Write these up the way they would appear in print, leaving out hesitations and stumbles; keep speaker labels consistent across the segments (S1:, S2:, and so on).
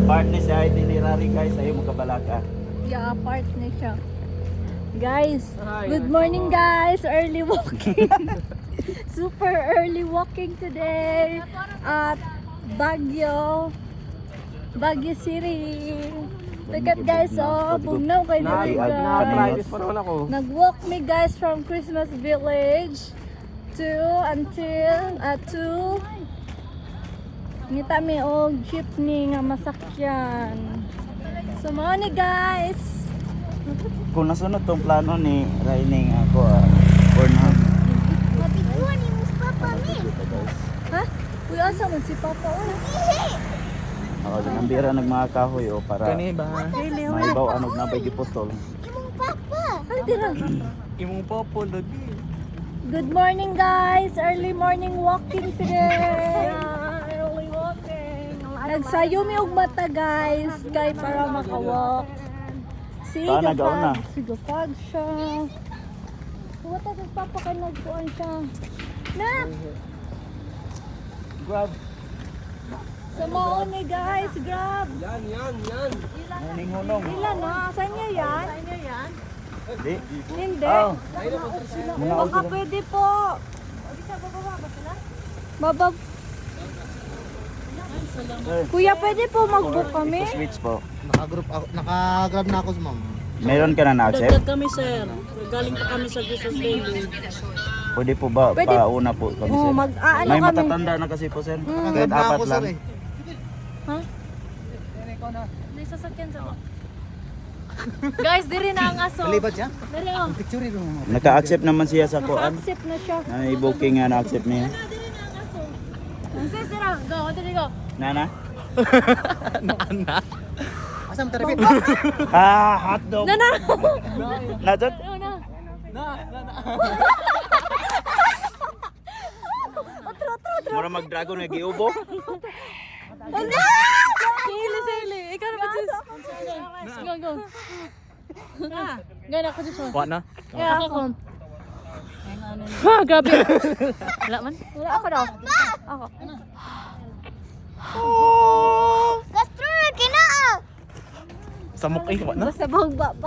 S1: Part ni si itinerary guys, ayaw mo kabalaka.
S2: Yeah, part na siya. Guys, good morning guys. Early walking. Super early walking today at Baguio City. Look at guys, oh, bugnaw kayo na guys. Nag-walk me guys from Christmas Village to until 2. Ngita mi og jeepney nga masakyan. So mao ni guys.
S1: Kung nasunod tong plano ni Raining ako, Pornhub.
S3: Mabiguan ni Mus Papa mi.
S2: Ha? Uy, asa man si Papa oy?
S1: Ako din ang bira nagmanga kahoy o para
S2: Dili,
S1: maibaw anog na bay giputol.
S3: Imong Papa.
S2: Ay, dira.
S4: Imong popo lagi.
S2: Good morning guys. Early morning walking today. Early walking. Nagsayo mi og mata guys kay para makawalk.
S1: Sana gaon na.
S2: Sigapag siya. Wata sa Papa kay nagkuan siya. Na.
S1: Grab.
S2: Sa mao ni guys, grab.
S4: Yan.
S1: Muning hunong.
S2: Ilan na? Saan niya yan?
S1: Di.
S2: Hindi.
S1: Oh.
S2: Baka pwede po. Babab. Kuya, pwede po mag-book kami?
S1: Switch po.
S4: Naka-grab na ako sa ma'am.
S1: Meron ka na na-accept?
S5: Dagdag kami sir. Galing pa kami sa Jesus Baby.
S1: Pwede po ba?
S2: Pwede.
S1: Pauna po kami
S2: Oo,
S1: sir.
S2: mag-aano
S1: May
S2: kami.
S1: matatanda na kasi po sir. Kahit
S4: Naka-grab na
S1: apat
S4: ako
S1: lang.
S4: sir eh.
S2: Ha? May sasakyan sa Guys, diri na ang aso.
S4: Kalibat siya?
S2: Diri oh.
S4: Picture rin mo.
S1: Naka-accept naman siya sa kuan.
S2: Accept na siya.
S1: Na i-booking nga na-accept niya.
S2: Sis, dira. Go, diri go.
S1: Nana?
S4: Asam taripit?
S1: Hotdog.
S2: Na.
S1: Nadot?
S2: Na.
S1: Mura mag-dragon nga giubo.
S2: Ano? Sili. Ikaw naman sis. Go. Gana ko dito.
S5: Wa na?
S2: Yeah, ako.
S5: Ha, grabe. Wala man.
S2: Wala ako daw. Ako.
S3: Gastro na kina.
S5: Samok eh, wa na?
S2: Basta bagba pa.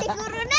S3: Siguro na.